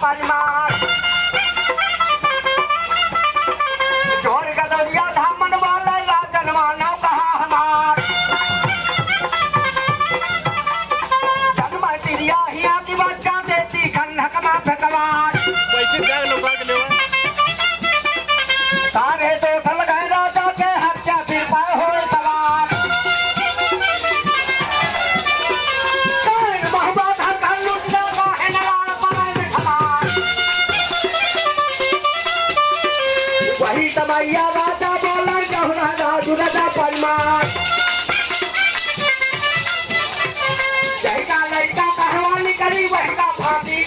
परिमाण जोर गदरिया धामन वाला राजन मानव कहा हमार जन्म तिरिया ही आदि बच्चा देती खंडक मा भगवान सारे तो थल गए राजा के हत्या फिर पाए हो सवार मोहम्मद हसन लुटना का है नवार पाए में खमार वही तमैया राजा बोला कहना राजू राजा परिमार जय का लड़का कहवानी करी वही का फांसी